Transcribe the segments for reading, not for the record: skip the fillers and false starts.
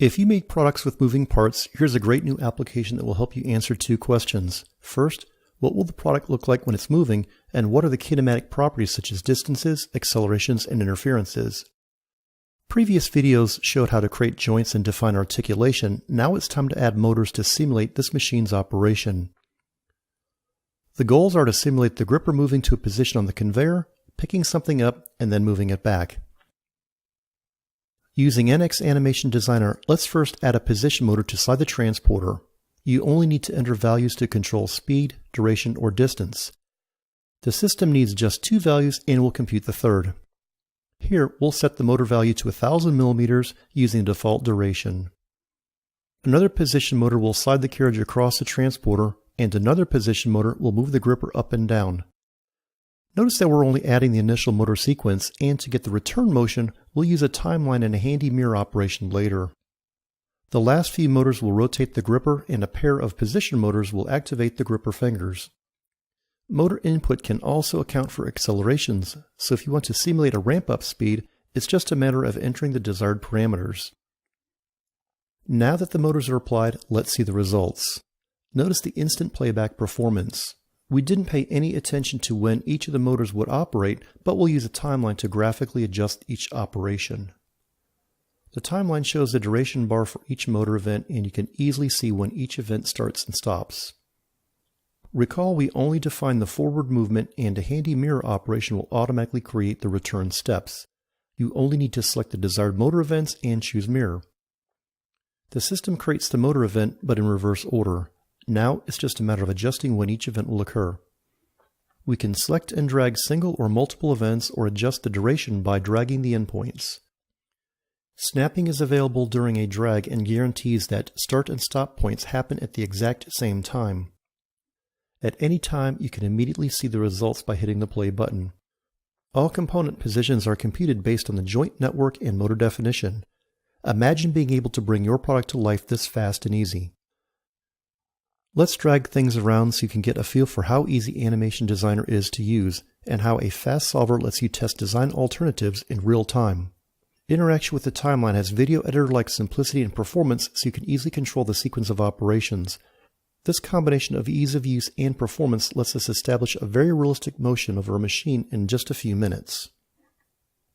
If you make products with moving parts, here's a great new application that will help you answer two questions. First, what will the product look like when it's moving, and what are the kinematic properties such as distances, accelerations, and interferences? Previous videos showed how to create joints and define articulation. Now it's time to add motors to simulate this machine's operation. The goals are to simulate the gripper moving to a position on the conveyor, picking something up, and then moving it back. Using NX Animation Designer, let's first add a position motor to slide the transporter. You only need to enter values to control speed, duration, or distance. The system needs just two values and will compute the third. Here, we'll set the motor value to 1000 millimeters using the default duration. Another position motor will slide the carriage across the transporter, and another position motor will move the gripper up and down. Notice that we're only adding the initial motor sequence, and to get the return motion, we'll use a timeline and a handy mirror operation later. The last few motors will rotate the gripper, and a pair of position motors will activate the gripper fingers. Motor input can also account for accelerations, so if you want to simulate a ramp-up speed, it's just a matter of entering the desired parameters. Now that the motors are applied, let's see the results. Notice the instant playback performance. We didn't pay any attention to when each of the motors would operate, but we'll use a timeline to graphically adjust each operation. The timeline shows the duration bar for each motor event, and you can easily see when each event starts and stops. Recall we only define the forward movement, and a handy mirror operation will automatically create the return steps. You only need to select the desired motor events and choose mirror. The system creates the motor event, but in reverse order. Now it's just a matter of adjusting when each event will occur. We can select and drag single or multiple events or adjust the duration by dragging the endpoints. Snapping is available during a drag and guarantees that start and stop points happen at the exact same time. At any time, you can immediately see the results by hitting the play button. All component positions are computed based on the joint network and motor definition. Imagine being able to bring your product to life this fast and easy. Let's drag things around so you can get a feel for how easy Animation Designer is to use, and how a fast solver lets you test design alternatives in real time. Interaction with the timeline has video editor-like simplicity and performance, so you can easily control the sequence of operations. This combination of ease of use and performance lets us establish a very realistic motion of our machine in just a few minutes.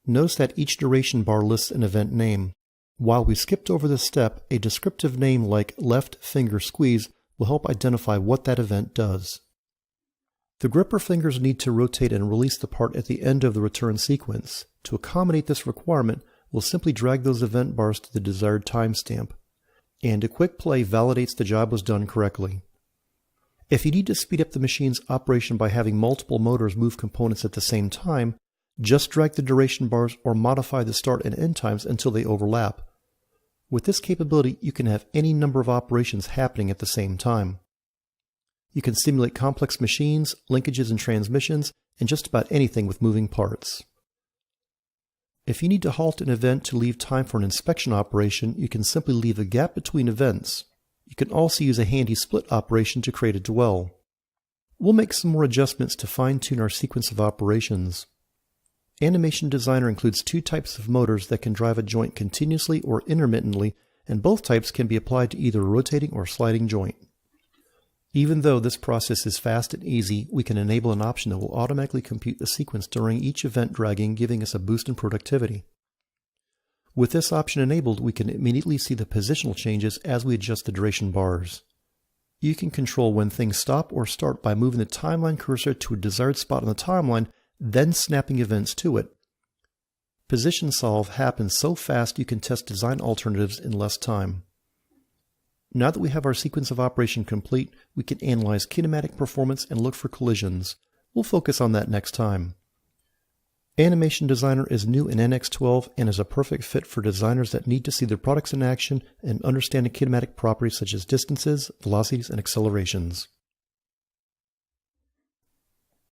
Notice that each duration bar lists an event name. While we skipped over this step, a descriptive name like left finger squeeze will help identify what that event does. The gripper fingers need to rotate and release the part at the end of the return sequence. To accommodate this requirement, we'll simply drag those event bars to the desired timestamp, and a quick play validates the job was done correctly. If you need to speed up the machine's operation by having multiple motors move components at the same time, just drag the duration bars or modify the start and end times until they overlap. With this capability, you can have any number of operations happening at the same time. You can simulate complex machines, linkages and transmissions, and just about anything with moving parts. If you need to halt an event to leave time for an inspection operation, you can simply leave a gap between events. You can also use a handy split operation to create a dwell. We'll make some more adjustments to fine-tune our sequence of operations. Animation Designer includes two types of motors that can drive a joint continuously or intermittently, and both types can be applied to either a rotating or sliding joint. Even though this process is fast and easy, we can enable an option that will automatically compute the sequence during each event dragging, giving us a boost in productivity. With this option enabled, we can immediately see the positional changes as we adjust the duration bars. You can control when things stop or start by moving the timeline cursor to a desired spot on the timeline, then snapping events to it. Position solve happens so fast you can test design alternatives in less time. Now that we have our sequence of operation complete, we can analyze kinematic performance and look for collisions. We'll focus on that next time. Animation Designer is new in NX12 and is a perfect fit for designers that need to see their products in action and understand kinematic properties such as distances, velocities, and accelerations.